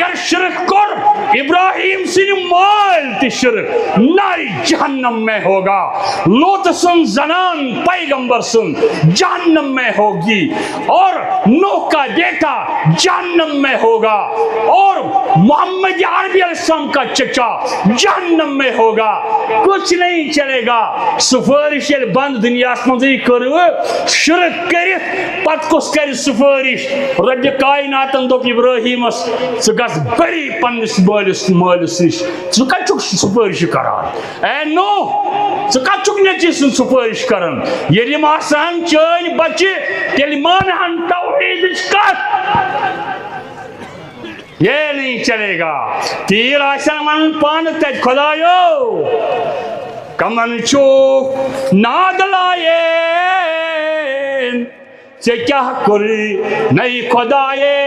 اگر شرک کر ابراہیم سن مال تی شرک ناری جہنم میں ہوگا. لوط سن زنان پیغمبر سن جہنم میں ہوگی اور نوح کا بیٹا جہنم میں ہوگا اور محمد عربی علیہ السلام کا چچا جہنم میں ہوگا. کچھ نہیں چلے گا. سفارش بند دنیا مزے کرو شرک کرت پت کس کر سفارش رب کائناتن دوپ ابراہیمس ثہ گژھ بری پنس مالس نش ثہ کتھ سفارش کران. اے نوح ثہ کتھ نیچی سن سفارش کران. ییٚلہِ یِم آسان چٲنۍ بچہِ تیٚلہِ مانہن توحیدٕچ کتھ. یہ نہیں چلے گا. تیر آسان ون پان تت خدایو کمن چوک ناد لائے ژے کیاہ کوٚرُے نئی خدایے.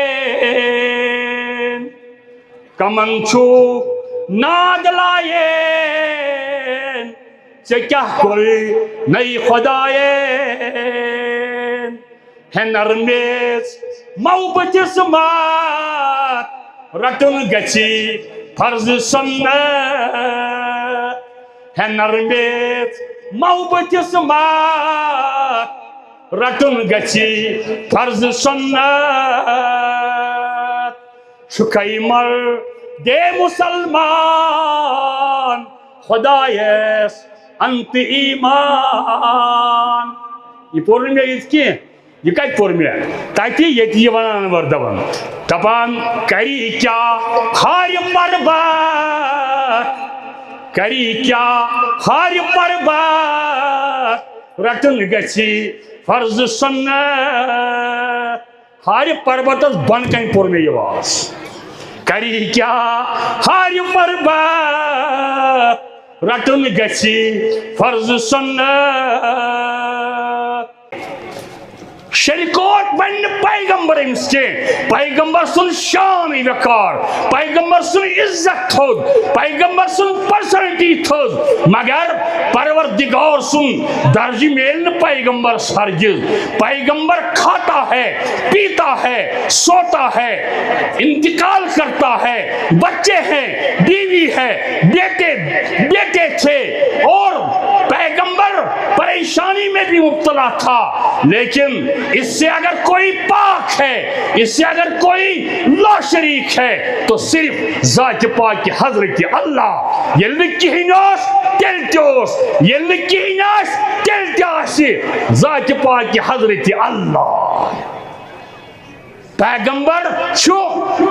کمن چوک ناد لائے ژے کیاہ کوٚرُے نئی خدایے. ہے نرمیز محبتس مات رٹن گچھی فرض سنت. ہے نرمیز محبتس مات رٹن گچھی فرض سنت. چھکئی مر دے مسلمان خدایس انت ایمان. یہ پور میں یہ کی یہ کت پور میں تاکہ یہ ونان وردوان دپان کری کیا ہار برباد کری کیا ہار برباد رٹن گچھی فرض سنت. ہار پربتس بن کن پور میں یہ واس کری کیا ہار برباد رٹن گچھی فرض سنت. شریکوت بن پیغمبر امس کے پیغمبر سن شان وقار پیغمبر سن عزت تھود پیغمبر سن پرسنٹی تھود مگر پروردگار سن درجی میل پیغمبر ہرگز. پیغمبر کھاتا ہے پیتا ہے سوتا ہے انتقال کرتا ہے بچے ہیں بیوی ہے بیٹے تھے اور پیغمبر پریشانی میں بھی مبتلا تھا. لیکن اس سے اگر کوئی پاک ہے اس سے اگر کوئی لا شریک ہے تو صرف ذات پاک حضرت اللہ. یل کہینس تیل تیوس یل کہینس تیل تیاسی ذات پاک حضرت اللہ. پیغمبر چھو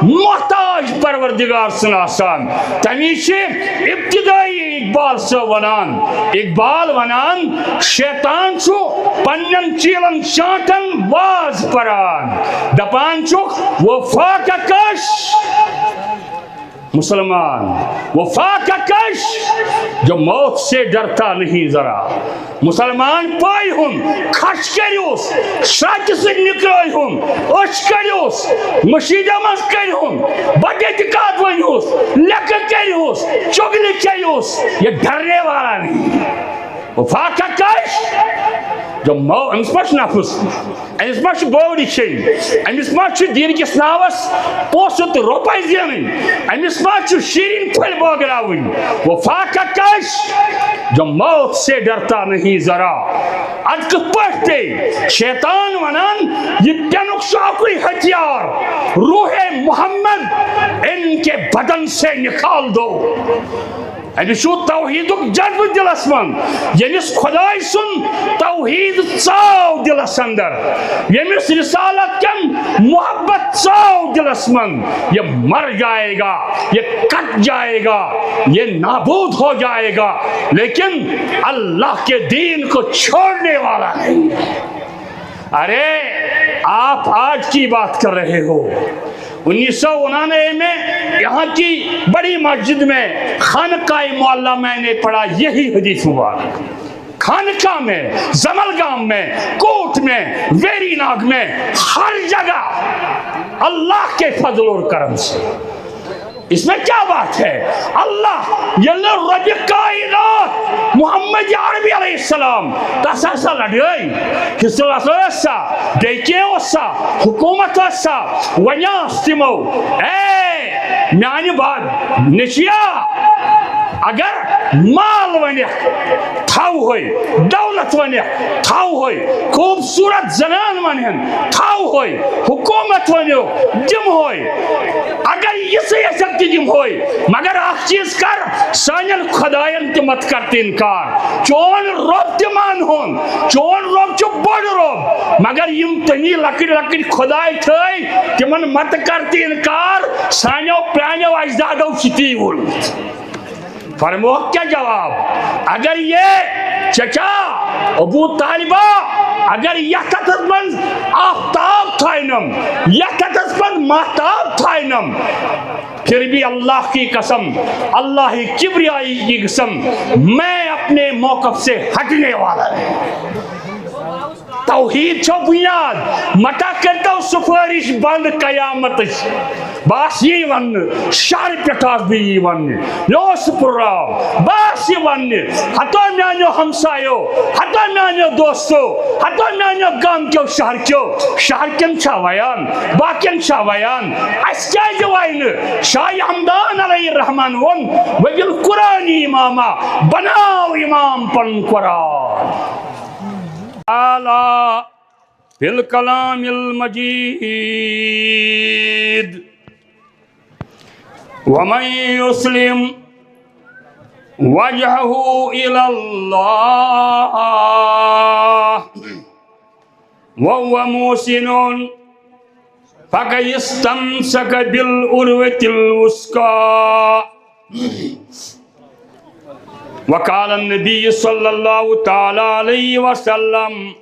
محتاج پروردگار سن آسان. تمی چھ ابتدائی اقبال ونان شیطان چھو پنن چیلن چانٹن باز پران دپان چھک وفا کا کش مسلمان وفا کا کش جو موت سے ڈرتا نہیں ذرا. مسلمان پائی ہن کھش کریوس شاچ سے نکرائی ہن اش کریوس مشیدہ مز کری ہن بڑے اعتقاد ونیوس لکھ کریوس چگلی کریوس. یہ ڈرنے والا نہیں. وفا کا کش جو امس ما نفس امس ما بوڑی چین امس ما دین کس ناوس پوست روپے زین امس ما شیرین پھل بوگراون. وفا کا کش جو موت سے ڈرتا نہیں ذرا. اد کت پڑھتے شیطان ونان یہ تینک شاکری ہتھیار روح محمد ان کے بدن سے نکال دو. امس توحید جذب دلس من یمس خدای سن توحید ژاو دلس اندر یمس رسالت کن محبت ژاو دلس من یہ مر جائے گا یہ کٹ جائے گا یہ نابود ہو جائے گا لیکن اللہ کے دین کو چھوڑنے والا نہیں. ارے آپ آج کی بات کر رہے ہو. 1999 میں یہاں کی بڑی مسجد میں خانقاہ معلیٰ میں نے پڑھا یہی حدیث مبارک. خانقاہ میں زملگام میں کوٹ میں ویری ناگ میں ہر جگہ اللہ کے فضل اور کرم سے. اس میں کیا بات ہے؟ اللہ یلو رب کائنات محمد عربی علیہ السلام تسا سا لڑائی حصہ اسا دیکھے اسا حکومت اسا ونیاس تمو اے میانی بات نشیا اگر مال ونہ تھو ہوئی دولت ونہ تھو ہوئی خوبصورت زنان ونہن تھو ہوئی حکومت ونو دم ہوئی اگر یہ سے سکتی دم ہوئی مگر اخ چیز کر سانن خدایان تہ مت کرتے انکار چون رب تہ مان ہون چون رب چھ بڑ رب مگر یم تنی لکڑ لکڑ خدای تھئی تمن مت کرتے انکار سانو پرانو اجدادو ستی ول فرمو کیا جواب اگر یہ چچا ابو طالبہ اگر یکتس من آفتاب تھائنم یکتس من مہتاب تھائنم پھر بھی اللہ کی قسم اللہ کبریائی کی قسم میں اپنے موقف سے ہٹنے والا ہے توحید چھو بنیاد مٹا کرتا سفارش بند قیامت باس یہ ون شہر پٹاس بھی یہ ون لوس پراو باس یہ ون ہتو میانو ہمسایو ہتو میانو دوستو ہتو میانو گام کیو شہر کن چھا ویان باقین چھا ویان اس کیا جوائن شاہ حمدان علیہ الرحمن ون وجل قرآنی اماما بناو امام پن قرآن تعالی فی الکلام المجید ومن یسلم وجہہ الی اللہ وهو محسن فقد استمسک بالعروۃ الوثقی وقال النبي صلى الله تعالى عليه وسلم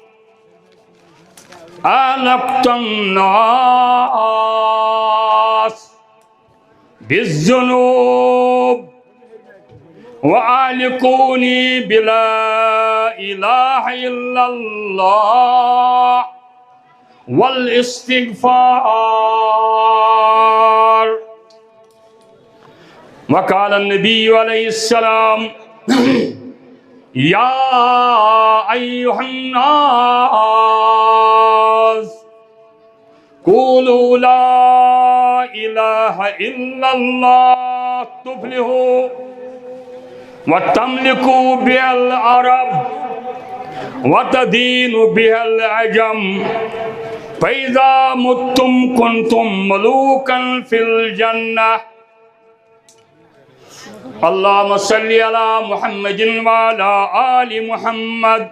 أهلكت الناس بالذنوب وأهلكوني بلا إله إلا الله والاستغفار وقال النبي عليه السلام یا ایہا الناس قولوا لا الہ الا اللہ تفلحوا وتملكوا بها العرب وتدينوا بها العجم فإذا متم كنتم ملوكا في الجنة اللهم صل على محمد وعلى آل محمد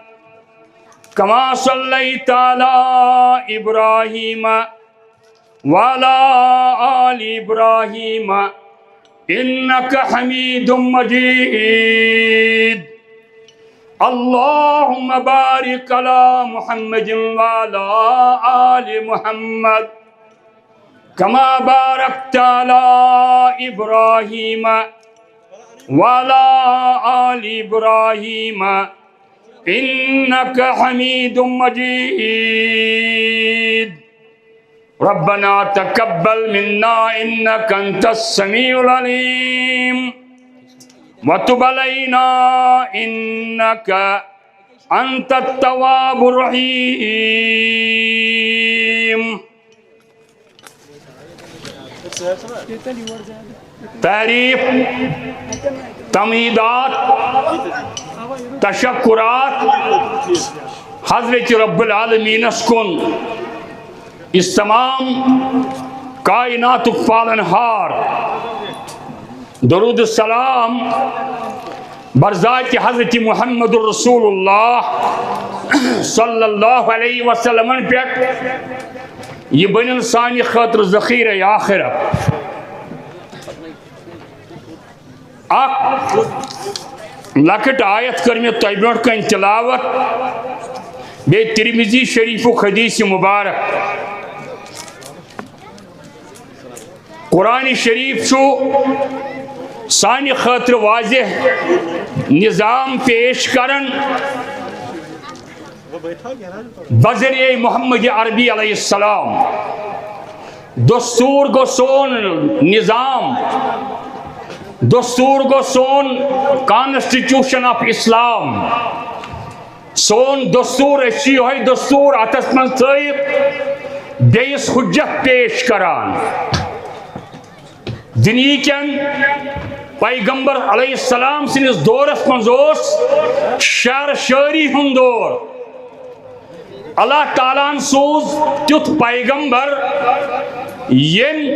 كما صليت على إبراهيم وعلى آل إبراهيم إنك حميد مجيد اللهم بارك على محمد وعلى آل محمد كما باركت على إبراهيم وعلى آل إبراهيم إنك حميد مجيد ربنا تقبل منا إنك أنت السميع العليم وتب علينا إنك أنت التواب الرحيم تعریف تمہیدات تشکرات حضرت رب العالمین کن اس تمام کائنات پالنہار درود السلام برذات حضرت محمد الرسول اللہ صلی اللہ علیہ وسلم پہ یہ بنن سانی خاطر ذخیرہ آخرہ لکٹ آیت کر میں طیبرٹ کا تلاوت بے ترمذی شریف و حدیث مبارک قرآن شریف چھو سانی خاطر واضح نظام پیش کرن بذریعہ محمد عربی علیہ السلام دستور گو سون نظام دستور گو سون کانسٹیٹیوشن آف اسلام سون دستور اچھی ہوئی دستور اتس من تھائیت بیس حجت پیش کران دنیکن پیغمبر علیہ السلام سنس دورس منزوس شعر شاعری ہند دور اللہ تعالیٰ سوز تیت پیغمبر ین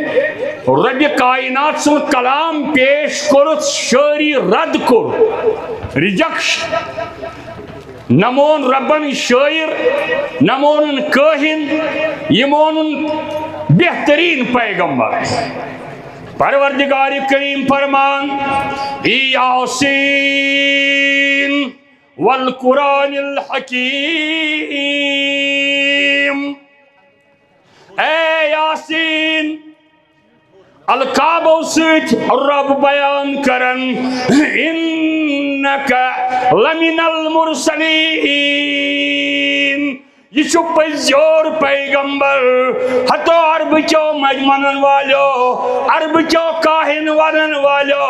رب کائنات سن کلام پیش کرت شاعری رد کر ریجیکشن نمون ربن شاعر نمون کاہن یمون بہترین پیغمبر پروردگار کریم فرمان یاسین والقرآن الحکیم اے یاسین القابو سیت رب بیان کرن انکا لمن المرسلین یہ چھو پزیور پیغمبر ہتو عرب چو مجمنن والو عرب چو کاہن ونن والو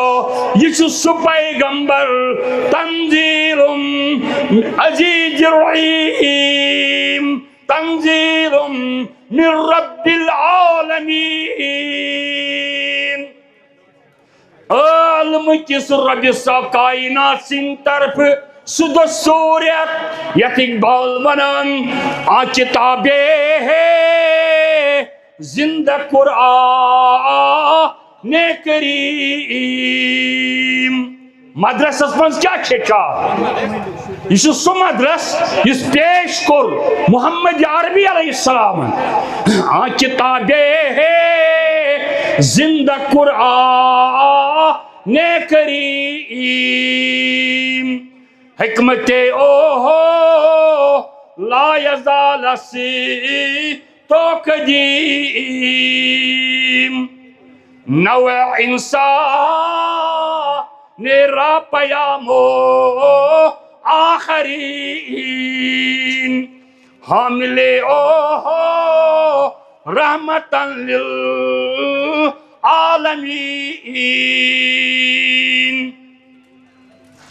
یہ چھو سو پیغمبر تنزیل عزیز الرحیم تنزیل من رب العالمین عالم کس رب سا کائنات سن طرف سدستوریت یت اقبال ونان آ کتابے ہے زندہ قرآن کریم مدرس اسمنز کیا کھیچا یہ سو مدرس اس پیش کر محمد عربی علیہ السلام آ کتابے ہے زندہ قرآن کریم حکمت اوہو لا یزال سی تو قدیم نوع انسان نیرا پیامو آخرین حامل اوہو رحمتا للعالمین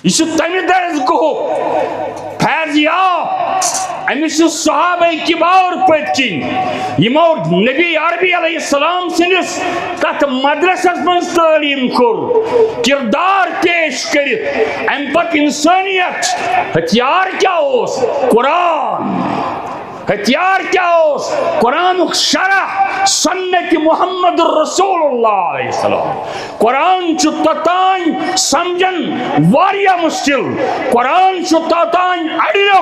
یہ تمہ درز گو فیضیاب امس صحابہ کبار پتکن یمو نبی عربی علیہ السلام سنس تت مدرسس من تعلیم کر کردار پیش کرت ام پت انسانیت ہتھیار کیا اس قرآن ہتھیار کیا اس قرآن شرح سنت محمد رسول اللہ علیہ السلام قرآن چھ تتان سمجھن واریا مشکل قرآن چھ تتان اڑیو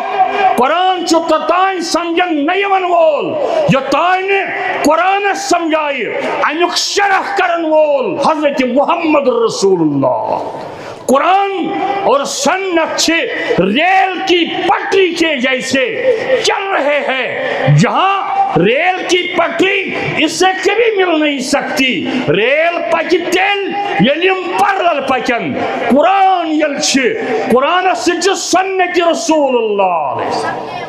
قرآن چھ تتان سمجھن نیون وول یتان قرآن سمجھائی انک شرح کرن وول حضرت محمد رسول اللہ قرآن اور سنت سے ریل کی پٹری کے جیسے چل رہے ہیں جہاں ریل کی پٹری اس سے کبھی مل نہیں سکتی ریل پکتل یلیم پرل پکن قرآن یلچے قرآن سچ سنت رسول اللہ علیہ وسلم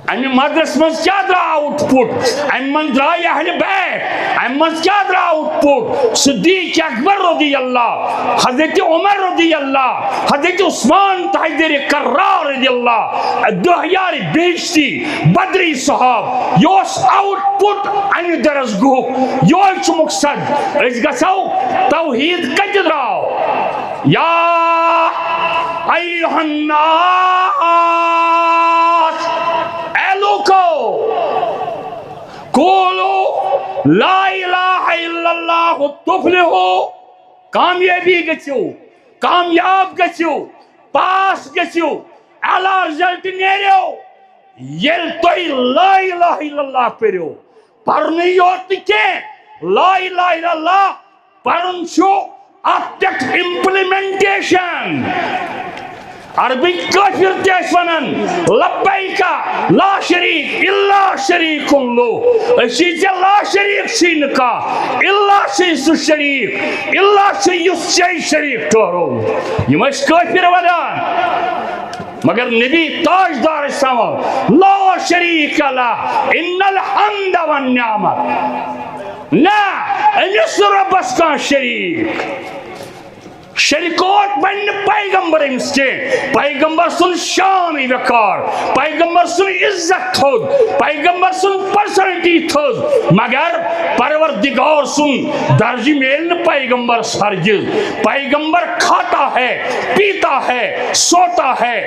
امی مدرس منز کیا درا آؤٹ پٹ امی من درا اہل بیت امی من کیا درا آؤٹ پٹ صدیق اکبر رضی اللہ حضرت عمر رضی اللہ حضرت عثمان تحیدر کرار رضی اللہ دہیار بیشتی بدری صحاب یوس آؤٹ پٹ امی درس گو یوچ مقصد اس گساو توحید کج دراو یا ایوہ الناس قولو لا الہ الا اللہ تفلحو کامیابی گچو کامیاب گچو پاس گچو اعلی رزلٹ نیریو یل توی لا الہ الا اللہ پریو پرنی یوت کے لا الہ الا اللہ پرن شو اتک امپلیمنٹیشن عربی کافر تیش ونن لبیکا لا شریک اللہ شریک لو اسی جا لا شریک سینکا اللہ سیس شریک اللہ سیس شی شریک ٹورو یہ مش کافر ونن مگر نبی تاجدار سامل لا شریک اللہ ان الحمد والنعمت نا انس ربس کا شریک شریکوت بن پیغمبر امس کے پیغمبر سن شان وقار پیغمبر سن عزت تھود پیغمبر سن پرسنٹی تھود مگر پروردگار سن درج میل پیغمبر ہرگز پیغمبر کھاتا ہے پیتا ہے سوتا ہے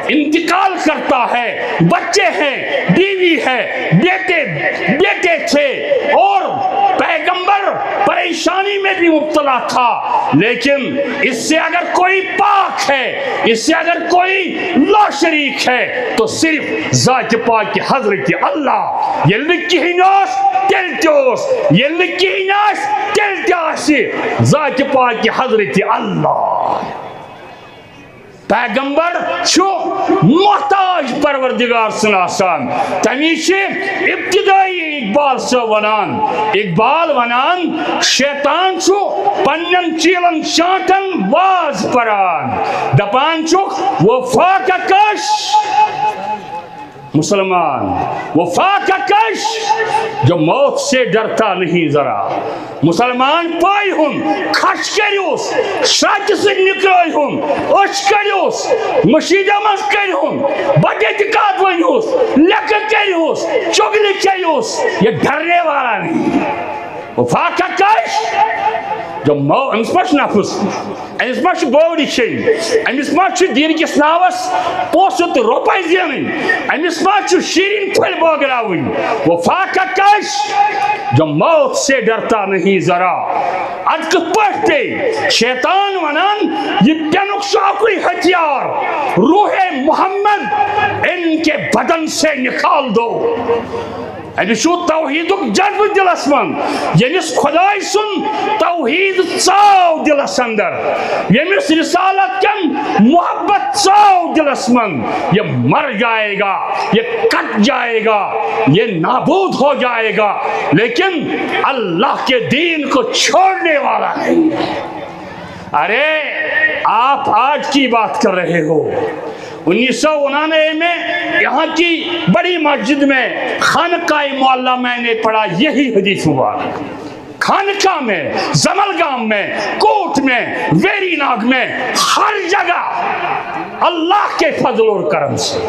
انتقال کرتا ہے بچے ہیں بیوی ہے بیٹے تھے اور پیغمبر پریشانی میں بھی مبتلا تھا لیکن اس سے اگر کوئی پاک ہے اس سے اگر کوئی لا شریک ہے تو صرف ذات پاک حضرت اللہ یہ لکھی ہنوس تیل تیوس یہ لکھی ہنوس تیل تیاسی ذات پاک حضرت اللہ پیغمبر چھو محتاج پروردگار سن آسان تمیشی ابتدائی اقبال ونان شیطان چھو پنن چیلن شانٹن واز پران دپان چھو وفا کا کش مسلمان وفا کا کش جو موت سے ڈرتا نہیں ذرا مسلمان پائی ہن کھش کریوس سچ سے نکرائی ہن اش کریوس مشیدہ مز کری ہن بڑے دکات ونیوس لکھ کریوس چگلی چیوس یہ ڈرنے والا نہیں وفا کا کش جو امس ما نفس امس ما بوڑی چین امس ما دین کس ناوس پوسو تو روپے زین امس ما شیرین پھل بوگراون وفا کا کش جو موت سے ڈرتا نہیں ذرا اد کت پہ شیطان ونان یہ تینک شاکوی ہتھیار روح محمد ان کے بدن سے نکال دو شو توحید جذب دلس من یمس خدای سن توحید ژاو دلس اندر یمس رسالت کن محبت ژاو دلس من یہ مر جائے گا یہ کٹ جائے گا یہ نابود ہو جائے گا لیکن اللہ کے دین کو چھوڑنے والا نہیں ارے آپ آج کی بات کر رہے ہو 1999 میں یہاں کی بڑی مسجد میں خانقاہ معلیٰ میں نے پڑھا یہی حدیث مبارک خانقاہ میں زملگام میں کوٹ میں ویری ناگ میں ہر جگہ اللہ کے فضل اور کرم سے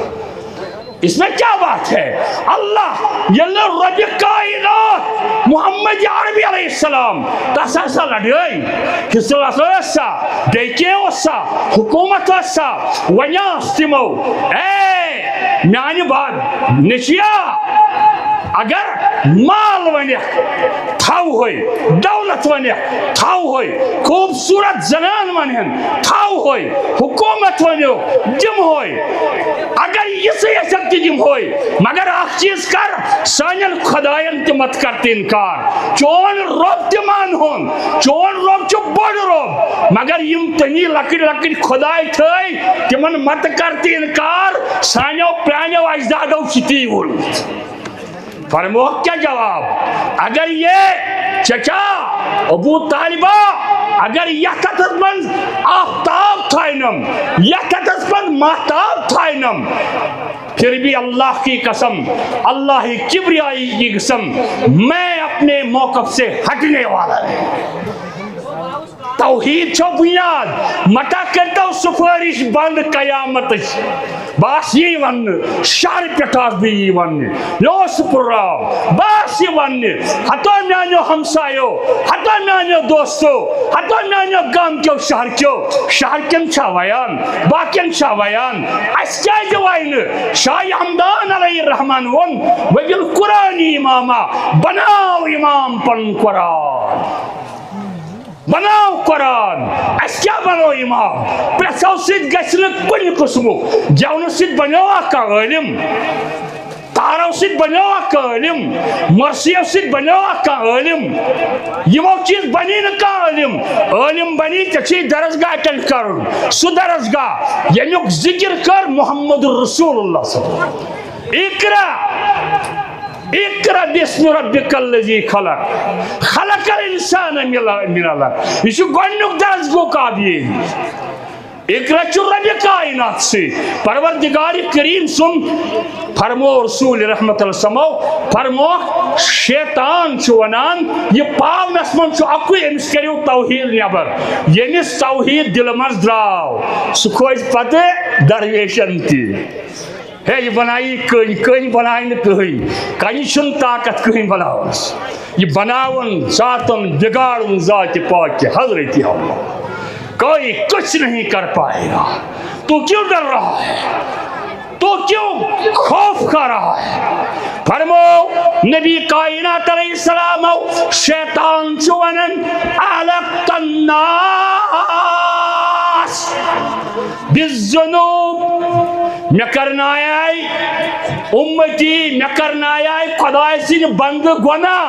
اس میں کیا بات ہے اللہ یلو رب کائنات محمد عربی علیہ السلام تسا سا لڑائی حصہ اسا دیکھے اسا حکومت اسا ونیاس تمو اے میانی بات نشیا اگر مال ونیک تھاو ہوئی دولت ونیک تھاو ہوئی خوبصورت زنان ونین تھاو ہوئی حکومت ونیو جم ہوئی اگر یہ سے سکتی جم ہوئی مگر آخ چیز کر سانین خدایان تی مت کرتی انکار چون رب تی مان ہون چون رب چو بڑ رب مگر یم تنی لکڑ خدای تھائی تی من مت کرتی انکار سانیو پرانیو اجدادو شتی ورد فرمو کیا جواب اگر یہ چچا ابو طالبہ اگر یہ تتس من آفتاب تھائنم یہ تتس من محتاب تھائنم پھر بھی اللہ کی قسم اللہ کی کبریائی کی قسم میں اپنے موقف سے ہٹنے والا نہیں توحید چھو بنیاد مٹا کرتا ہوں سفارش بند قیامت باس یہ ون شہر پٹاس بھی یہ ون لوس پراو باس یہ ون ہتو میانیو ہمسایو ہتو میانیو دوستو ہتو میانیو گام کیو شہر کن چھا ویان باکین چھا ویان اس کیا جوائن شاہ حمدان علیہ الرحمن ون وبیل قرآنی اماما بناو امام پن قرآن بناو قرآن اس کیا بناو امام پرساو سید گشن کن قسمو جاونو سید بناو آکا علم تاراو سید بناو آکا علم مرسیو سید بناو آکا علم یمو چیز بنی نکا علم بنی تچی درسگاہ اٹل کرن سو درسگاہ یعنی ذکر کر محمد رسول اللہ صلی اللہ علیہ وسلم اقرأ باسم ربک الذی خلق خلق الانسان من علق یہ گونیک درس گو قابل اقرأ رب کائنات سے پروردگار کریم سن فرمو رسول رحمت اللہ سمو فرمو شیطان چھو ونان یہ پاونس من چھو اکوئی امس کریو توحید نیبر یمس توحید دل من دراو سکھوز پتہ درویشن تی ہے یہ بنائی کہیں بنائی کہیں کہیں چھن طاقت کہیں بناوس یہ بناون ذاتن بگاڑن ذات پاک کے حضرت اللہ کوئی کچھ نہیں کر پائے گا تو کیوں ڈر رہا ہے تو کیوں خوف کھا رہا ہے فرمو نبی کائنات علیہ السلام شیطان چونن اعلقت الناس بالذنوب میں کرنایائی امتی میں کرنایائی خدای سن بند گناہ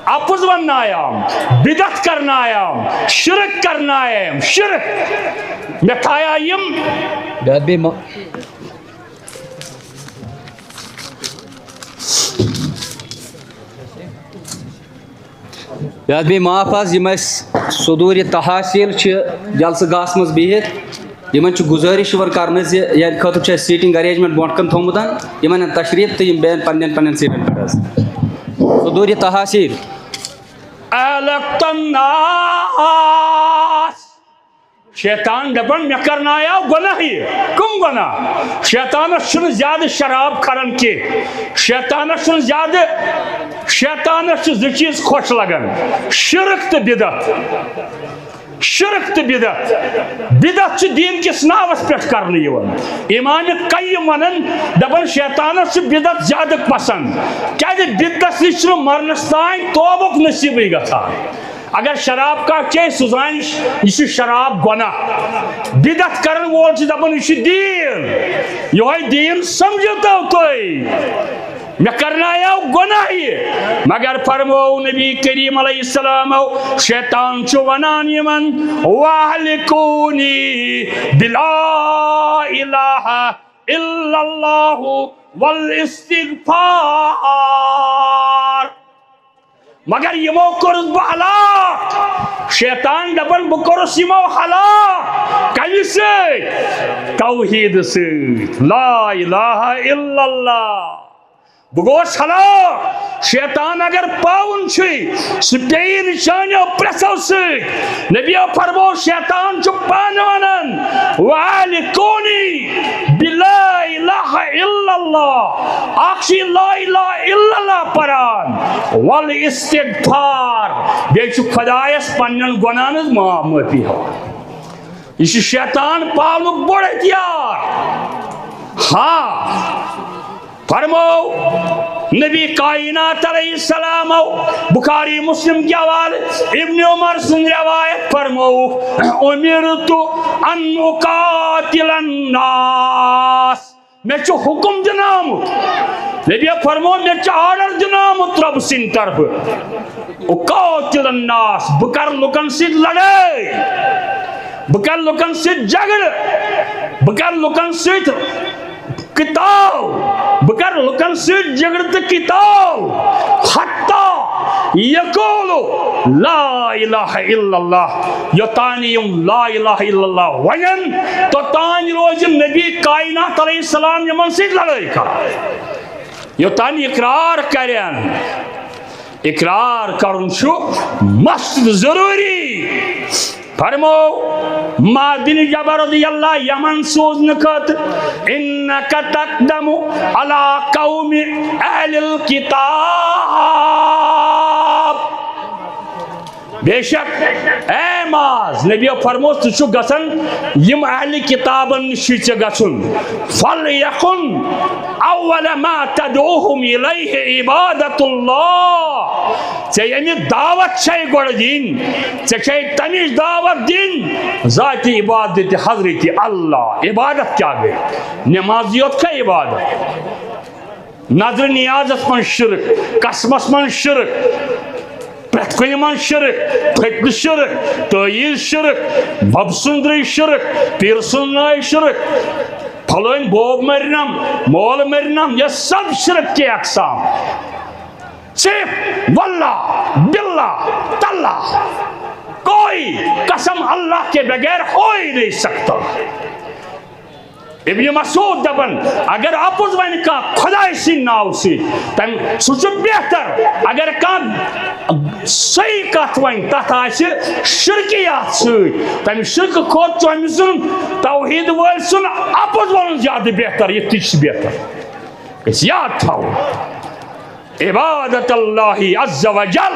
اپز ونایام بدعت کرنایام شرک کرنایام شرک میں تھایایم بیاد بھی معاف آز یم صدور تحاصیل جلسہ گاہس مز بہت یمن گزارش کرنے یعنی خاطر سیٹنگ ارینجمنٹ برو کن تھومت یمن تشریف تو بہن پن سیٹن پہ صدور تحاصیل اعلقت الناس شیطان دپن میں کرنایا گناہ ہی کم گناہ شیطانس چھن زیادہ شراب کرن کی شیطانس چھن زیادہ شیطانس چھ زٕ چیز خوش لگن شرک تو بدعت شرک تو بدعت بدعت چھ دین کس ناوس پہ کرنے یوان امام قیم ونن دپن شیطانس چھ بدعت زیادہ پسند کیا بدعت نش مرنس تان توبک نصیبی گژھان اگر شراب کا چے سزان یہ شراب گناہ بدعت کرن وول چھ دپن یہ دین یہ دین سمجھو تو میں کرنایا گناہ یہ مگر فرمو نبی کریم علیہ السلام شیطان چھو ونان یمن وَاحْلِقُونِي بِلَا إِلَهَ إِلَّا اللَّهُ وَالْإِسْتِغْفَارِ مگر یمو کرس بہ ہلاک شیطان دپن بہ کرس یمو ہلاک کمی سے توحید سے لا الہ الا اللہ بگوش ہلاک شیطان اگر پاون چھ سپی نشانیو پرسو سے نبی فرمو شیطان چھ پان ونن وَاحْلِقُونِي بِلَا إِلَهَ إِلَّا اللَّهِ اکشی لا الہ الا اللہ پران وَالْإِسْتِغْفَارِ بیچ خدایس پنن گناہن معافی ہو یہ شیطان پاون بڑھ اختیار ہاں فرمو نبی کائنات علیہ السلام بخاری مسلم کی حوالے ابن عمر سن روایت فرمو امرت ان اقاتل الناس میں چو حکم جنامت نبی فرمو میں چو آرڈر جنامت رب سن طرف اقاتل الناس بکر لکن سے لڑے بکر لکن سے جگڑ بکر لکن سے کتاب بکر لکن سے جگڑت کتاب حتی یقولو لا الہ الا اللہ یتانیم لا الہ الا اللہ وین تو تانی روز نبی کائنات علیہ السلام یمن سے لڑائی کر یتانی اقرار کریں اقرار کرن شو مست ضروری فرمو معاذ بن جبل رضی اللہ یمن سوز نکت انکا تقدم علی قوم اہل الکتاب بے شک اے معاذ نبی فرمو تشو گسن یم اہل کتابن نشیچ گسن فلیکن اول ما تدعوهم الیہ عبادت اللہ ژے امی دعوت چھے گوڑ دین ژے چھے تمیش دعوت دین ذات عبادت حضرت اللہ عبادت کیا گئی نمازیت کا عبادت نظر نیازت من شرک قسمس من شرک پرت کنی من شرک پھٹن شرک تعیز شرک بب سندری شرک پیر سنائی شرک پھلوین بوب مرنم مول مرنم یہ سب شرک کے اقسام صرف واللہ باللہ تاللہ کوئی قسم اللہ کے بغیر ہو ہی نہیں سکتا. ابن مسعود دپن اگر اپز ون کا خدای سن ناو سی تم سہ بہتر اگر کان صحیح کت ون تک آس شرکیات ست تم شرک کھوت تم سن توحید ول سن اپز ون زیادہ بہتر یہ تہ بہتر اس یاد تھو. عبادت اللہ عز و جل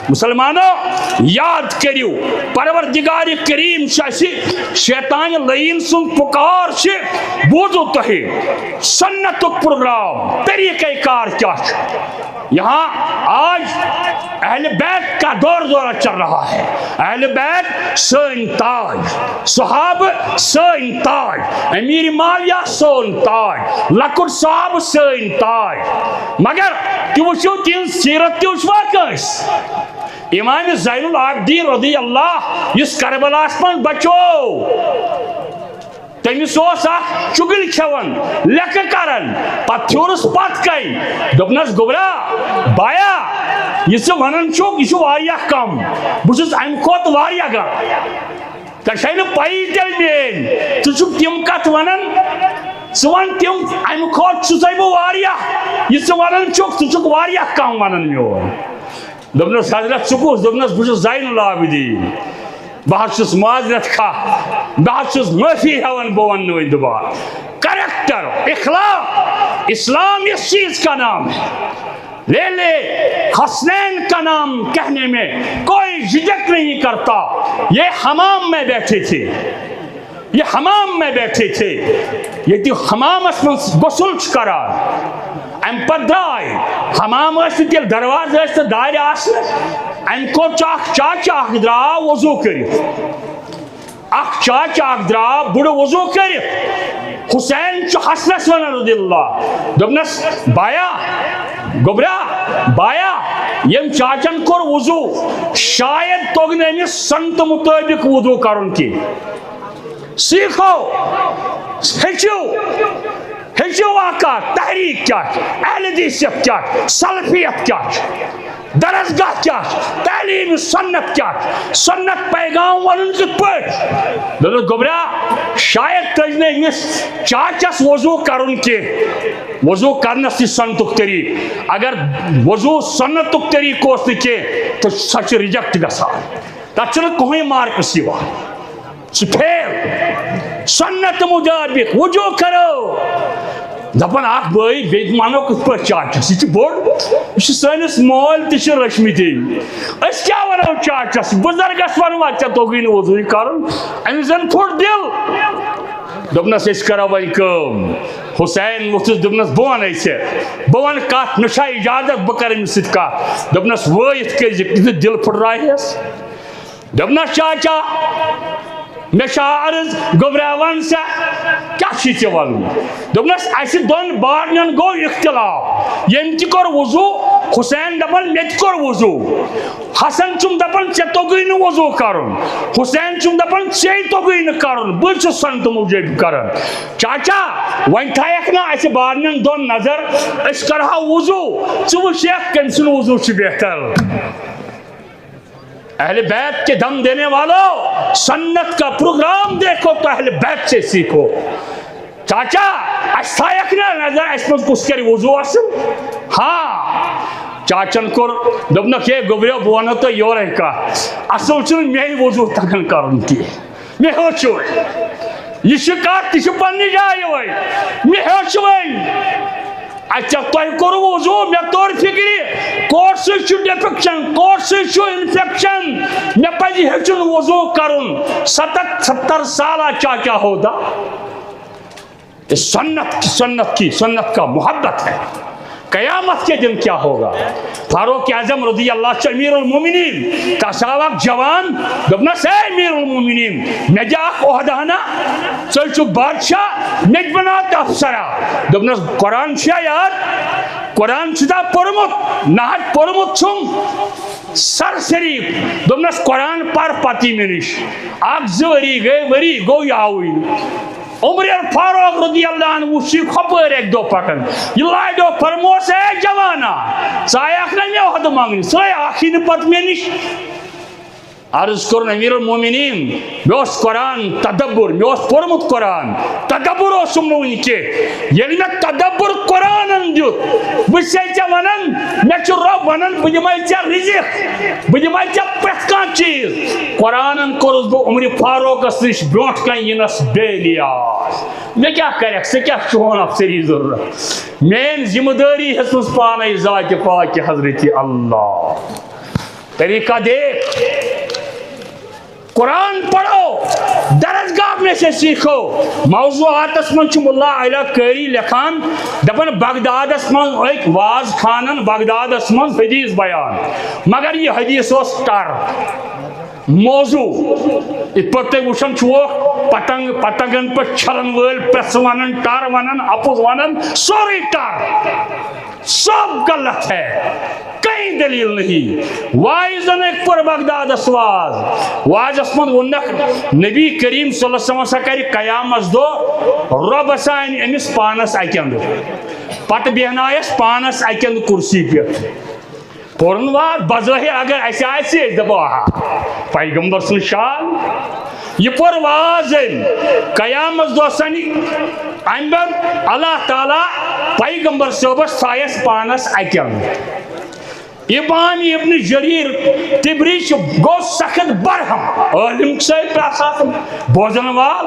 مسلمانوں یاد کریو پروردگار کریم شیطان لعین سن پکار سے بوزو تہی سنت پروگرام طریقہ کار کیا یہاں آج اہل بیت کا دور چل رہا ہے. اہل بیت سن تاج, صحابہ سن تاج, امیر معاویہ سن تاج, لکٹ صاحب سن تاج. مگر تہ وچھو تہذ سیرت تہ وچھوا کس امام زین العابدین رضی اللہ اس کربلاس من بچو تمس چگل کھیون لیکھ کرن پتہ پھیورس پت کن دپنس گوبرا بایا یہ ونان یہ واریاہ کم بہت امہ کھت واریاہ گا ژے نا پی تیل مین ژٕ تم کت ونان ژٕ ون تم امہ کھت چھُسے بہٕ واریاہ یہ ونان ژٕ واریاہ کم ونان میون. دپنس حضرت ژٕ کُس دپنس بہٕ چھُس زین العابدین بہ چھُس معذرت خواہ بہ چھُس معافی ہیوان بہ ون وۄنۍ دوبارٕ. کریکٹر اخلاق اسلام اس چیز کا نام ہے. لے حسنین کا نام کہنے میں کوئی جھجک نہیں کرتا. یہ حمام میں بیٹھے تھے, یہ حمام میں بیٹھے تھے, یہ حمامس من غسل کران ام پت درائے حمام تیل درواز تو دار ام کو چاچا درا وضو کرت چاچا درا بڑ وضو کرت حسین حسنس ونان رضی اللہ دپنس بایا گوبرا بایا یم چاچن کور وضو شاید توگ امس سنت مطابق وضو کرن کی. سیکھو ہیچو واقع تحریک کیا اہل حدیثیت کیا سلفیت کیا درسگاہ کیا تعلیم سنت کیا سنت پیغام ون کت پہ گوبرا شاید تجنے امس چاچس وضو کرن کی وضو کرنس تہ سنتک طریق اگر وضو سنتک طریق اس کی تو سچ ریجیکٹ گژھان تک کہیں مارکس یوان پھیر سنت مطابق وضو کرو. دپان اخ بھائی بیٚیہِ ونو کتھ پٲٹھۍ چاچس یہ بوڑ یہ سٲنِس مول تہِ چھِ رچمٕتی أسۍ کیٛاہ ونو چاچس بُزرگس ونوا ژےٚ توٚگُے نہٕ وضوٗے کرُن أمِس زن پھُٹ دل. دوٚپنس أسۍ کرو وۄنۍ کٲم حسین ووٚتھُس دوٚپنس بہٕ ونے ژےٚ بہٕ ونہٕ کتھ مےٚ چھا اجازت بہٕ کرٕ أمِس سۭتۍ کتھ. دوٚپنس وٲیِتھ کٔرۍ زِ یُتھ دل پھُٹرایہس. دوٚپنس چاچا مے عرض گوبرا ون سا کیا ژےٚ ونُن. دوٚپنس اسہِ دۄن بارنٮ۪ن گوٚو اختلاف ییٚمۍ تہِ کوٚر وضوٗ حسین دپان مےٚ تہِ کوٚر وضوٗ حسن چھُم دپان ژےٚ توٚگُے نہٕ وضوٗ کرُن حسین چھُم دپان ژےٚ توٚگُے نہٕ کرُن بہٕ چھُس سنتہٕ موٗجوٗب کران. چاچا وۄنۍ تھایکھ نا اسہِ بارنٮ۪ن دۄن نظر أسۍ کرہاو وضوٗ ژٕ وٕچھکھ کٔمۍ سُنٛد وضوٗ چھُ بہتر. اہل بیت کے دم دینے والوں سنت کا پروگرام دیکھو تو اہل بیت سے سیکھو. چاچا اس تھایکھ نا نظر اس من کس کر وضو اصل ہاں چاچن کور دپنک ہے گوبریو بہ ونو تو یورے کتھ اصل چھُنہٕ مے وضو تگان کرُن کینٛہہ مے ہیوٚچھ یہ کتھ تہ پننہِ جایہِ وۄنۍ مے ہیوٚچھ وۄنۍ. اچھا تۄہہِ کوٚروٕ وضوٗ مےٚ توٚر فکرِ کوٹ سۭتۍ چھُ ڈِفیکشن کوٹ سۭتۍ چھُ انفیکشن مےٚ پزِ ہیٚچھُن وضوٗ کرُن. 70 سالہ چاچا ہوتا سنت کا محبت ہے. قیامت کے دن کیا ہوگا. فاروق اعظم رضی اللہ عنہ امیر المومنین تصاوق جوان دپنس اے امیر المومنین مے دِ اکھ عہدہ ہنا ژٕ چھُکھ بادشاہ مے تہِ بناو افسرا. دپنس قرآن چھا یاد قرآن چھُ پوٚرمُت نہ حظ پوٚرمُت چھُم سرسری. دپنس قرآن پر پتی مےٚ نِش اکھ زٕ ؤری گٔے ؤری گوٚو یہِ آوٕے نہٕ. عمر فاروق رضی اللہ عنہ وچھ کھپر ایک دو پکن یہ لائڈو فرموس ہے جوانا ژایکھ نہ مے عہدٕ منگنہِ ژٕ آکھی نہٕ پتہٕ مےٚ نِش. عرض کرن امیر المومنین میں قرآن تدبر میں پورمت قرآن تدبر اوسم نہ کی یل میں تدبر قرآن دیت بس ونان مے رب ونان بہ دمے رزق بہ دمے پرت کان چیز قرآن کورس بہ عمر فاروقس نش برونٹ کن ینس بے نیاز مے کیا کرک سے کیا چون افسری ضرورت مین ذمہ داری ہس پانے ذات پاک حضرت اللہ طریقہ دیکھ قرآن پڑھو درسگاہ میں سے سیکھو موضوعات من ملا علی قاری لکھان دپن بغدادس من ایک واز خانن بغدادس من حدیث بیان مگر یہ حدیث اس ٹر موضوع ات پر تھی وچھن چھو پتنگن پر چھلن ول پریس ونن ٹر ونن اپوز ونن سوری ٹر سب غلط ہے کہیں دلیل نہیں وائزن ایک پر بغداد واز اسمد ونک نبی کریم صلی اللہ علیہ وسلم سا کری قیامت دو رب سائن امس پانس اکند پت بیہنایس پانس اکند کرسی پہ پورن وار بظاہر اگر ایسے آئے دبو آہا پیغمبر سن شان یہ پر وازن قیامت دو سنی امبر اللہ تعالیٰ پیغمبر صحبت سائس پانس اکند امام ابن جریر تبری گو سخت برہم عالم صاحب پراساتم بوزن وال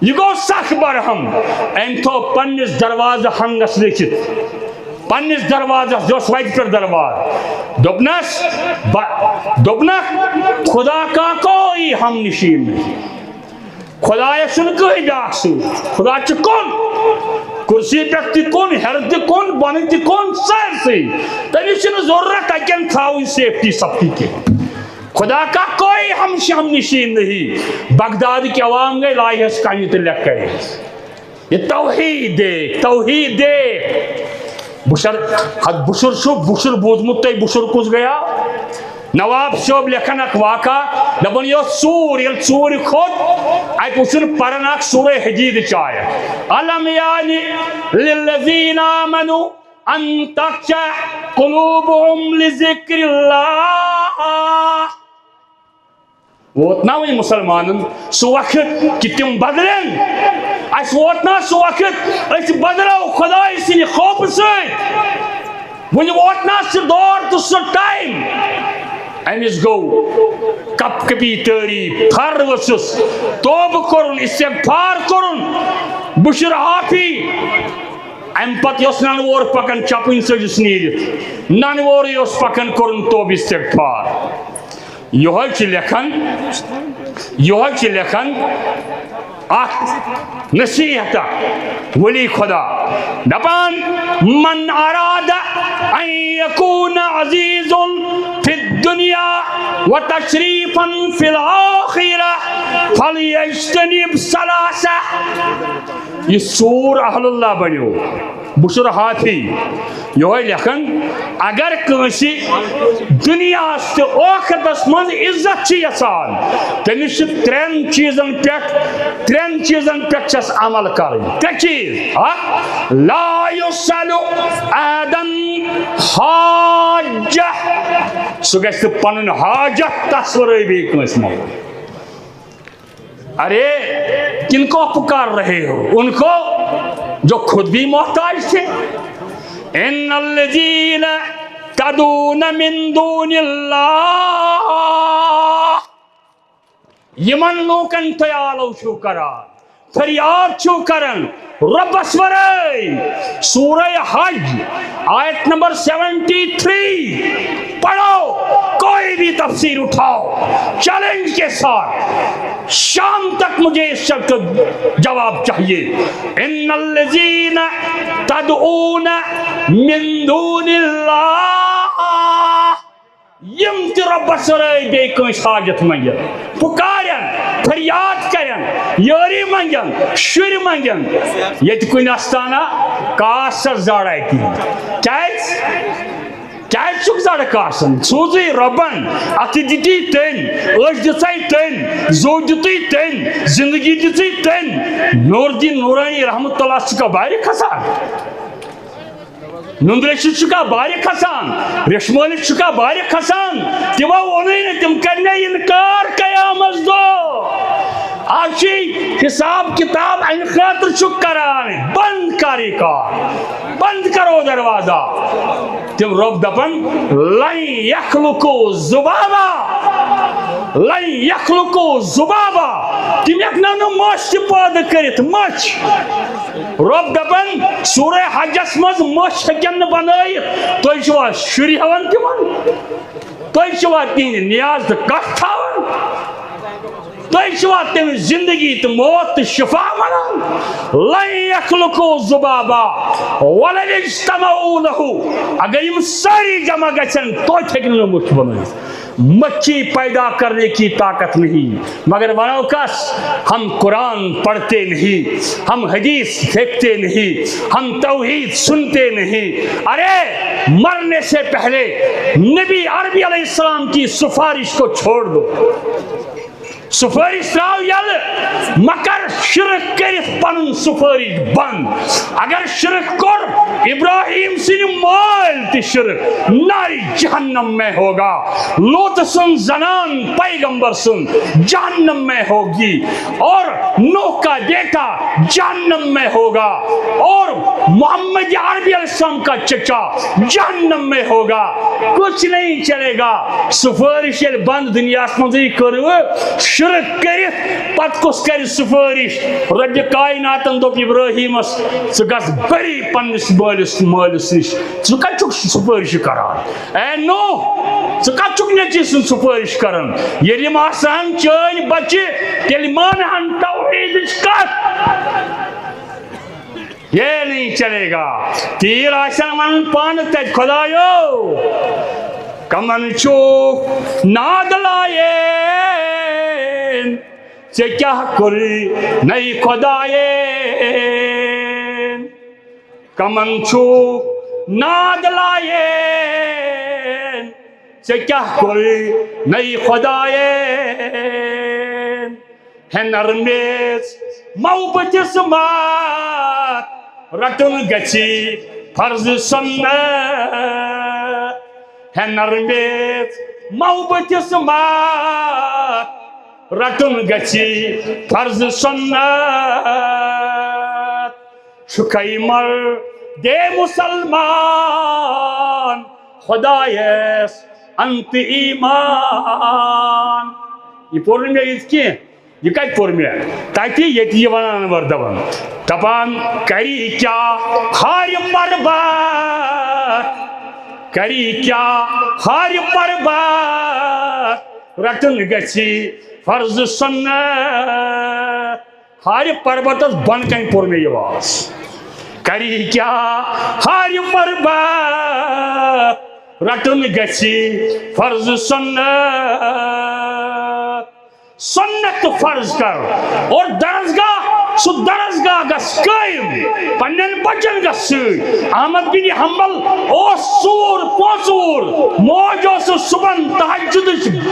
یہ گو سخت برہم ام تھو پنس دروازہ ہنگس لکھت پنس دروازہ جو ویت پر درواز دوپنک خدا کا کوئی ہم نشین نہیں خدا سن کوئی بیاکھ سو خدا چھ کون کرسی پہ تھی کون ہر تھی کون بن تھی کون سر سی تمہیں چھن ضرورت اکن تھاؤن سیفٹی سفتی کے خدا کا کوئی ہم نشین نہیں بغداد کے عوام گئے لائی ہے سکانی تو لکھ گئے یہ توحید دیکھ بشر بوزمت تی بشر کس گیا نواب صاحب لکھن اک واقع دپن یہ ژور یل ژور کھوت ات وچھن پرن اک سورہ حدید چایا الم یعنی للذین آمنوا ان تخشع قلوبهم لذکر اللہ ووتنا وی مسلمانن سو وقت کہ تم بدلن اس ووتنا سو وقت اس بدلو خدا سن خوف ست ون ووتنا سہ دور تو سہ ٹائم امس گو کپ کپی تعریف تھر ورسس توب کرن استغفار کرن بشر حافی ام پت یس ننور پکن چپن سجس نیرت ننور یس پکن کرن توب استغفار یہ لکھن اخ نصیحت ولی خدا دپان من اراد ان یکون عزیز فی الدنیا و تشریفا فی الاخرہ فلیجتنب ثلاثہ یہ سور اہل اللہ بنیو بشر حافی یہ لکھن اگر کنسی دنیا تو آخرتس من عزت یسان تمس ترین چیزن پہ عمل کریں ترے چیز لا یسأل احدن حاجہ سہ گژھِ پنن حاجت تصوری کنس من ارے کن کو پکار رہے ہو ان کو جو خود بھی محتاج تھے ان الذین تدعون من دون اللہ یمن لوکن تیالو چھو کران فریاد چھو کرن رب اسورے سورہ حج آیت نمبر 73 پڑھو کوئی بھی تفسیر اٹھاؤ چیلنج کے ساتھ شام تک مجھے اس شب کا جواب چاہیے ان الذین تدعون من دون اللہ یم تی رب سرائی بے کنش حاجت منگن پکارن فریاد کرن یاری منگن شر منگن یہ کن استانا کاسر زاڑائی کی کیا چک زاڑا کاسن سوزی ربن اتی دیتی تین اش دیتی تین زو دیتی تین زندگی دیتی تین نور دین نورانی رحمت اللہ سکا باہر کھسا نندرشی چکا باری کھسان رشمولی چکا باری کھسان تمو وونی تم کرنے انکار قیامت دو آجی حساب کتاب ان خاطر چک کران بند کاری کار بند کرو دروازہ تم رب دپن لن یخلقو ذبابا لن یخلقو ذبابا تم یکنو مچ پاد کرت مچ رب دپن سورہ حجس مز مچ ہکن بنائت تھی چھوا شری ہون تمن تھی چھوا تہند نیاز تو کٹ تھاون تھی چھوا تم زندگی تو موت تو شفا ونان لن یخلقو ذبابا ولن اجتمعوا له اگر یم ساری جمع گژھن توتہِ ہیٚکہِ نہٕ مچھ بنائت مچھی پیدا کرنے کی طاقت نہیں مگر ونو کس ہم قرآن پڑھتے نہیں ہم حدیث دیکھتے نہیں ہم توحید سنتے نہیں ارے مرنے سے پہلے نبی عربی علیہ السلام کی سفارش کو چھوڑ دو سفارش راو یل مکر شرک کرت پن سفارش بند اگر شرک کر ابراہیم سن مال تی شرک ناری جہنم میں ہوگا لوط سن زنان پیغمبر سن جہنم میں ہوگی اور نوح کا بیٹا جہنم میں ہوگا اور محمد عربی علیہ السلام کا چچا جہنم میں ہوگا کچھ نہیں چلے گا سفارش بند دنیا مزی کرو شرک کرت پت کس کر سفارش رب کائناتن دپ ابراہیمس ث گژھ بری پنس مالس مالس نش ث کتھ سفارش کران اے نوح ث کتھ نیچی سن سفارش کران ییٚلہِ یِم آسان چٲنۍ بچہِ تیٚلہِ مانہن توحیدٕچ کتھ یہ نہیں چلے گا تیر آسان ون پان تت خدایو کمن چوک ناد لائے ژے کیاہ کوری نئی خدایے کمن چوک ناد لائے ژے کیاہ کوری نئی خدایے ہے نرمیز محبتس مات رٹن گچھی فرض سنت ہے نرمیز محبتس مات رٹن گچھی فرض سنت چھکئی مر دے مسلمان خدایس انت ایمان یہ پور میں اس کی یہ کت پور میں تاکہ یہ ونان وردون دپان کری کیا ہار برباد کری کیا ہار برباد رٹن گچھی فرض سنت ہار پربتس بن کن پور میں یہ واس کری کیا ہار برباد رٹن گچھی فرض سنت سنت فرض کر اور درسگاہ سو درسگاہ گس قائم پنن بچن گس احمد بن حنبل او سور پوسور موج اس صبح تہجد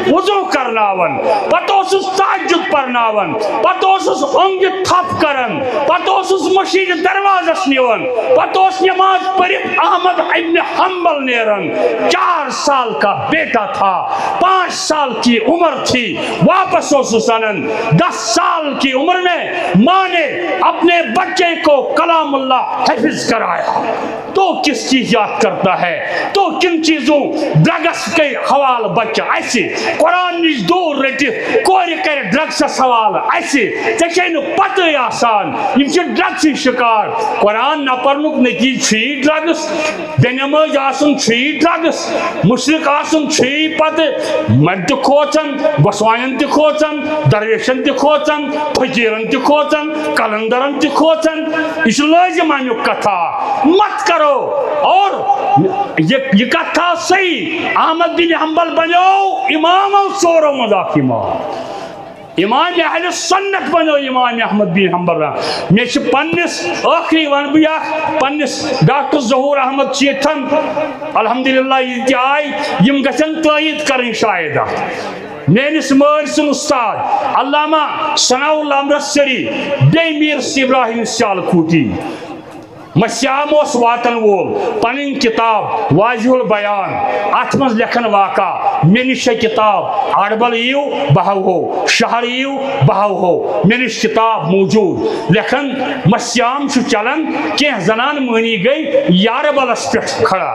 وضو کرناون پتہ اس تہجد پرناون پتہ اس اونگ تھپ کرن پتہ اس مسجد دروازس نیون پتہ اس نماز پڑھ احمد ابن حنبل نیرن 4 سال کا بیٹا تھا 5 سال کی عمر تھی واپس اس سنن 10 سال کی عمر میں ماں نے اپنے بچے کو کلام اللہ حفظ کرایا تو کس چیز یاد کرتا ہے تو کن چیزوں ڈرگس کے حوال بچہ ایسے قرآن نش دور رٹت کور کر ڈرگس حوال ایسے ٹھیک پتہ آسان یم ڈرگس شکار قرآن نہ پرنک نتیجہ چھی ڈرگس بے نماز آسن چھی ڈرگس مشرق آسن چھی پتہ مرد کھوچن گسوائن تہ کھوچن درویشن تہ کھوچن فقیرن تہ کھوچن کلندرن تہ کھوچن یہ لازم امیک کتھا مت کرو اور یہ کتھا صحیح احمد بن حنبل بنو امام ژورو مز اکھ امام اہل سنت بنو امام احمد بن حنبل میں پنس آخری ون بہ پنس ڈاکٹر ظہور احمد چیتن الحمدللہ یہ آئی یم گژھن تائید کریں شاید میانس مال سن استاد علامہ ثناء اللہ امرتسری بے میر ابراہیم سیالکوٹی مسیام واتن وول پن کتاب واضح البیان ات مز لکھن واقع مے نش کتاب اڑبل ایو بہو ہو شہر ایو بہو ہو مے نش کتاب موجود لکھن مسیام چلان کی زنان مہنی گئی یاربلس پہ کھڑا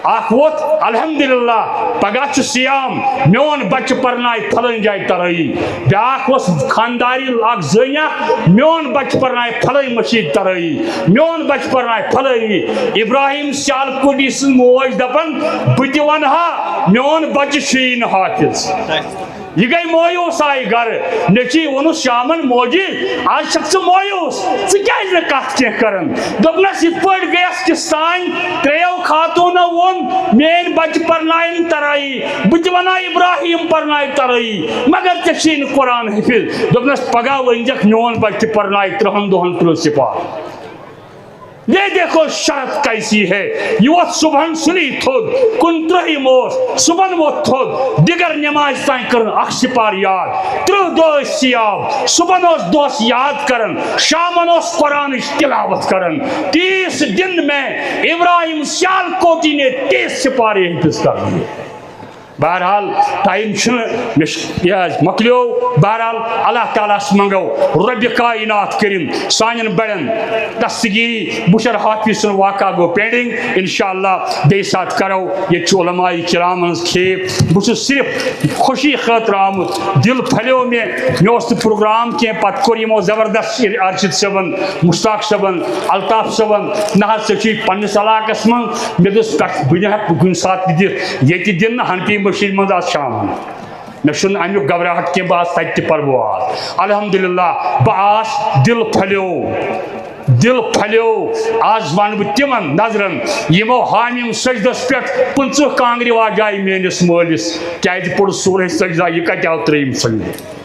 اخ ووت الحمدللہ پگہ سیام میون بچہ پرنائے پھلن جائے ترائی بیاکھ خانداری اخ زنیا میون بچہ پرنائے پھلن مسجد ترائی میون بچہ پرنائے پھلن ابراہیم سیالکوٹی سن موج دپان بہ تہ ونہا میون بچہ چھ حافظ یہ گئی مویوس آئی گھر نیچی ونس شامن موجی آج شخص مویوس ژٕ کت کی کران دپنس یت پٲٹھۍ گیس کہ سان تریو خاتون ون میٲنۍ بچہ پرنائن ترائی بہ تہ ونہا ابراہیم پرنائے ترائی مگر ژےٚ چھی نہٕ قرآن حفظ دپنس پگہ ؤنزیکھ میون بچہ تہ پرنائے 30 دۄہن 30 سپار یہ دیکھو شرط کیسی ہے یہ وقت صبح سلی تھود 29 صبح وہ تھود دیگر نماز تائیں کرن اخ سپار یاد 30 دۄہ سیاب صبح دوس یاد کرن شامن قرآن تلاوت کرن 30 دن میں ابراہیم سیالکوٹی نے 30 سپارے حفظ کر دیے بہرحال ٹائم مکلیو بہرحال اللہ تعالیٰ منگو رب کائنات کریم سان بڑن دستگیری بشر حافظ سن واقعہ گو پینڈنگ انشاءاللہ بیٚیہِ ساتہٕ کرو یہ علماء کرام ہز کھیپ بہت صرف خوشی خاطر آمت دل پھلیو مے پروگرام کی پتہ کور یمو زبردست ارشد صبن مشتاق صبن الطاف صبن نہ ژے پنس علاقس من مے دس پہ بہ کن سات دت یہ دن ہنپی مشید مز آج شام مے چھُنہٕ امیُک گھبراہٹ کینٛہہ بہٕ آس تتہِ تہِ پرٕ بہٕ آز الحمدللہ بہٕ آس دل پھلیو آز ون بہٕ تِمن نظرن یمو حامیم سجدس پٮ۪ٹھ 50 کانگرِ واجاے میٲنِس مٲلِس کیازِ پوٚر سورہ سجدہ یہ کتہِ آو 3 سجدٕ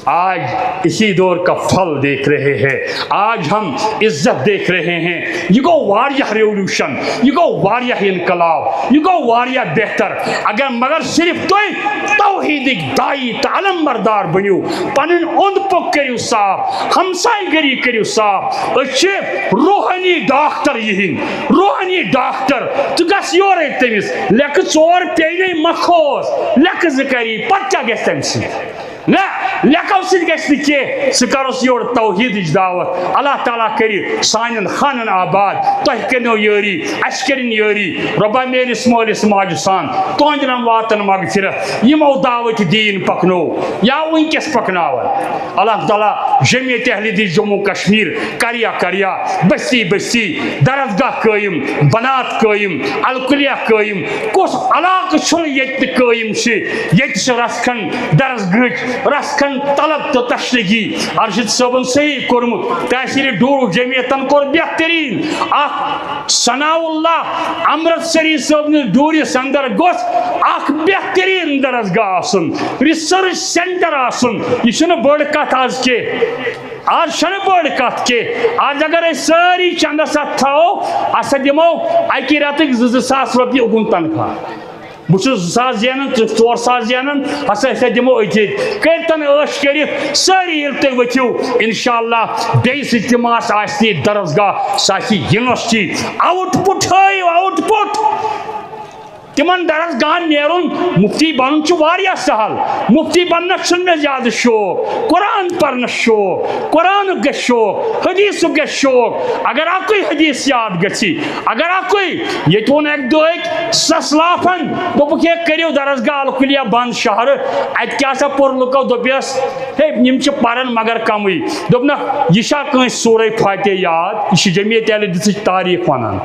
آج اسی دور کا پھل دیکھ رہے ہیں آج ہم عزت دیکھ رہے ہیں یہ گو واریہ ریولوشن یہ گو واریہ انقلاب یہ گو واریہ بہتر اگر مگر صرف توحیدک دائی تعلم بردار بنیو پنن اوند پک کریو صاف ہمسائی گری کریو صاف اچھے روحانی ڈاکٹر یہن روحانی ڈاکٹر تو گس یورے تمس لیک 4 پینے مکھوس لیک ذکری پتہ گس تمس نہ لیکو سی گھس نی سہ کرس یور توحید دعوت اللہ تعالیٰ کری سان خانن آباد تہ کرنو یاری اس کرن یاری ربا میرس مولس ماجہ سان تہندن واتن مغفرت یمو دعوت دین پکنو یا ونکس پکناون اللہ تعالیٰ جمعیت اہل حدیث جموں کشمیر کریا بستی بستی درسگاہ قائم بنات قائم الکلیہ قائم کس علاقہ چھ یت قائم یت رسکھن درسگاہ رسکھن طلب تو تشریحی ارشد صاحبن صحیح کورمت تحصیل ڈور جمعیتن کور بہترین اخ ثناء اللہ امرتسری صاحب ڈورس اندر گوس اخ بہترین درسگاہ آسن ریسرچ سینٹر آسن یہ بڑ کت آج کے آج بڑ کت کے آج اگر ساری چندس ات تھو اسا دمو اکی رتک 2000 رۄپیہِ اُکُن تنخواہ بہٕ چھُس 2000 زینان 4000 زینان ہسا دمو اتھی کرتن عٲش کٔرِتھ سٲری ییٚلہِ تُہۍ ؤتھِو انشاءاللہ بیٚیِس اجتماعس آسہِ درسگاہ سُہ آسہِ یونیورسٹی آوُٹ پُٹ ہٲیِو آوُٹ پُٹ تمن درسگاہن نیرُن مفتی بنُن چھُ واریاہ سہل مفتی بننس چھُنہٕ مےٚ زیادٕ شوق قرآن پرنس شوق قرآنُک گژھِ شوق حدیثُک گژھِ شوق اگر اکُے حدیث یاد گژھِ اگر اکُے ییٚتہِ ووٚن اکہِ دۄہ أکۍ سسلافن دوٚپُکھ ہے کٔرِو درسگاہ الکُلیہ بند شہر اتہِ کیٛاہ سا پوٚر لُکو دوٚپیس ہے یِم چھِ پران مگر کمٕے دوٚپنکھ یہِ چھا کٲنٛسہِ سورہ فاتحہ یاد یہِ چھِ جمعیت اہل حدیثٕچ تاریخ ونان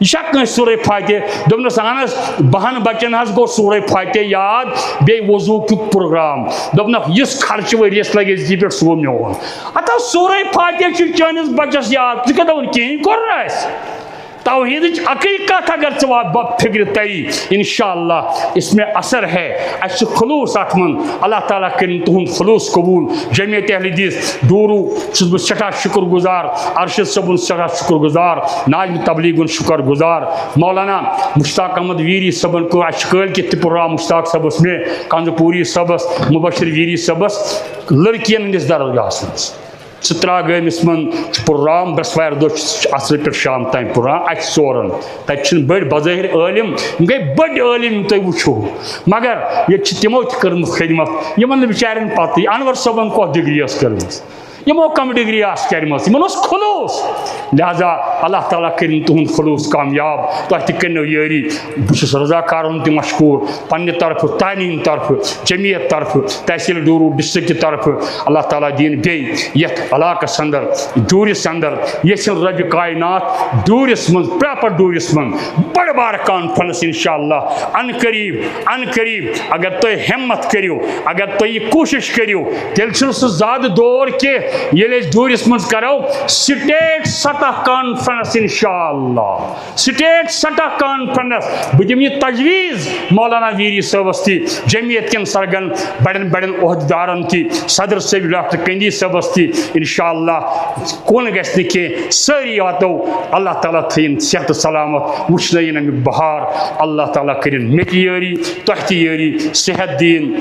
یہ چھا کٲنٛسہِ سورہ فاتحہ دوٚپنس اہن حظ 10 بچن حظ گوٚو سورہ فاتحہ یاد بیٚیہِ وضوٗ کیُک پروگرام دوٚپنکھ یُس خرچہٕ ؤریس لگہِ أزکی پٮ۪ٹھ سُہ گوٚو میون ہتا سورہ فاتحہ چھُ چٲنِس بچس یاد ژٕ کیٛاہ دوٚپُن کِہیٖنۍ کوٚر نہٕ اَسہِ توحیدٕچ اکٕے کتھ اگر ژٕ فکر تری انشاءاللہ اس میں اثر ہے اس چھُ خلوص اتھ منٛز اللہ تعالیٰ کرن تُہُنٛد خلوص قبوٗل جمعیت اہل حدیث ڈوٗروٗ چھُس بہٕ سٮ۪ٹھاہ شُکر گُزار ارشد صٲبُن سٮ۪ٹھاہ شُکر گُزار ناظمہِ تبلیغُن شُکر گُزار مولانا مشتاق احمد ویری صٲبن کوٚر اَسہِ چھُ کٲلکٮ۪تھ تہِ پروگرام مشتاق صٲبس مےٚ کنزٕ پوٗری صٲبس مُبشر ویری صٲبس لڑکین ہٕنٛدِس درسگاہس منٛز ستراگامس من پرام برسوار دہ اصل پہ شام تین پران ات ژورن تتہ بڑ بظاہر عالم گئی بڑ عالم تھی وچھو مگر یہ تمو تہ کر خدمت یمن بچارن پتہ انور صبن کت ڈگری کرمز یمو کم ڈگری کرمز خلوص لہذا اللہ تعالیٰ کرن تہد خلوص کامیاب تہ تہ کرنو یاری بس رضاکارن تہ مشکور پنہ طرف تعلیم طرف جمعیت طرف تحصیل ڈورو ڈسٹرکٹ طرف اللہ تعالیٰ دین بی یت علاقس اندر ڈورس اندر یسن رب کائنات ڈورس من پراپر ڈورس من بڑ بار کانفرنس انشاءاللہ ان قریب اگر تھی ہمت کریو اگر تھی کوشش کریو تیل سہ زیادہ دور کہ یل ڈورس من کرو سٹیٹ سطح کانفرنس انشاءاللہ سٹیٹ سطح کانفرنس بہ دم یہ تجویز مولانا ویری صاحبس تھی جمعیت کن سرگن بڑن عہدیدارن تھی صدر صاحب ڈاکٹر کندی صاحبس تھی انشاءاللہ کون گھس نہ کی ساری واتو اللہ تعالیٰ تھین صحت سلامت وچن امیک بہار اللہ تعالیٰ کرن مے یاری تہ تہ یاری صحت دین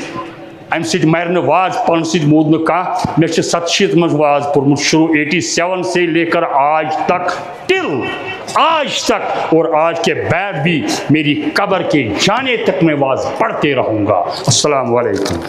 ام سۭتۍ مرِ نہٕ واز پانہٕ سۭتۍ موٗد نہٕ کانٛہہ مےٚ چھِ 87 منٛز واز پوٚرمُت شروع 87 سے لے کر آج تک آج تک اور آج کے بعد بھی میری قبر کے جانے تک میں واز پڑھتے رہوں گا. السلام علیکم.